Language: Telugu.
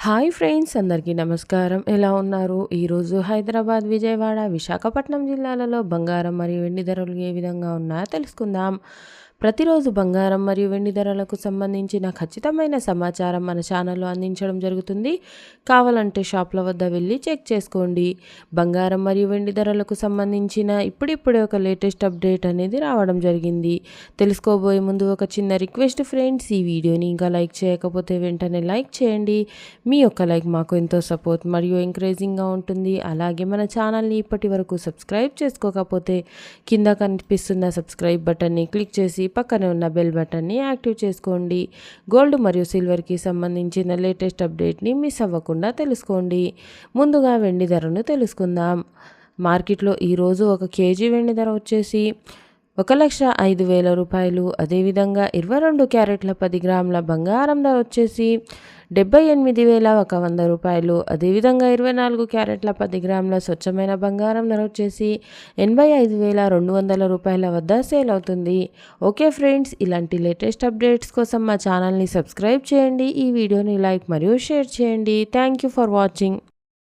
హాయ్ ఫ్రెండ్స్, అందరికీ నమస్కారం. ఎలా ఉన్నారు? ఈరోజు హైదరాబాద్, విజయవాడ, విశాఖపట్నం జిల్లాలలో బంగారం మరియు వెండి ధరలు ఏ విధంగా ఉన్నాయో తెలుసుకుందాం. ప్రతిరోజు బంగారం మరియు వెండి ధరలకు సంబంధించిన ఖచ్చితమైన సమాచారం మన ఛానల్లో అందించడం జరుగుతుంది. కావాలంటే షాప్ల వద్ద వెళ్ళి చెక్ చేసుకోండి. బంగారం మరియు వెండి ధరలకు సంబంధించిన ఇప్పుడిప్పుడే ఒక లేటెస్ట్ అప్డేట్ అనేది రావడం జరిగింది. తెలుసుకోబోయే ముందు ఒక చిన్న రిక్వెస్ట్ ఫ్రెండ్స్, ఈ వీడియోని ఇంకా లైక్ చేయకపోతే వెంటనే లైక్ చేయండి. మీ యొక్క లైక్ మాకు ఎంతో సపోర్ట్ మరియు ఎంకరేజింగ్గా ఉంటుంది. అలాగే మన ఛానల్ని ఇప్పటి వరకు సబ్స్క్రైబ్ చేసుకోకపోతే కింద కనిపిస్తున్న సబ్స్క్రైబ్ బటన్ని క్లిక్ చేసి పక్కనే ఉన్న బెల్ బటన్ని యాక్టివ్ చేసుకోండి. గోల్డ్ మరియు సిల్వర్కి సంబంధించిన లేటెస్ట్ అప్డేట్ని మిస్ అవ్వకుండా తెలుసుకోండి. ముందుగా వెండి ధరను తెలుసుకుందాం. మార్కెట్లో ఈరోజు ఒక కేజీ వెండి ధర వచ్చేసి 1,05,000 రూపాయలు. అదేవిధంగా 22 క్యారెట్ల 10 గ్రాముల బంగారం ధర వచ్చేసి 78,100 రూపాయలు. అదేవిధంగా 24 క్యారెట్ల 10 గ్రాముల స్వచ్ఛమైన బంగారం ధర వచ్చేసి 85,200 రూపాయల వద్ద సేల్ అవుతుంది. ఓకే ఫ్రెండ్స్, ఇలాంటి లేటెస్ట్ అప్డేట్స్ కోసం మా ఛానల్ని సబ్స్క్రైబ్ చేయండి. ఈ వీడియోని లైక్ మరియు షేర్ చేయండి. Thank you for watching.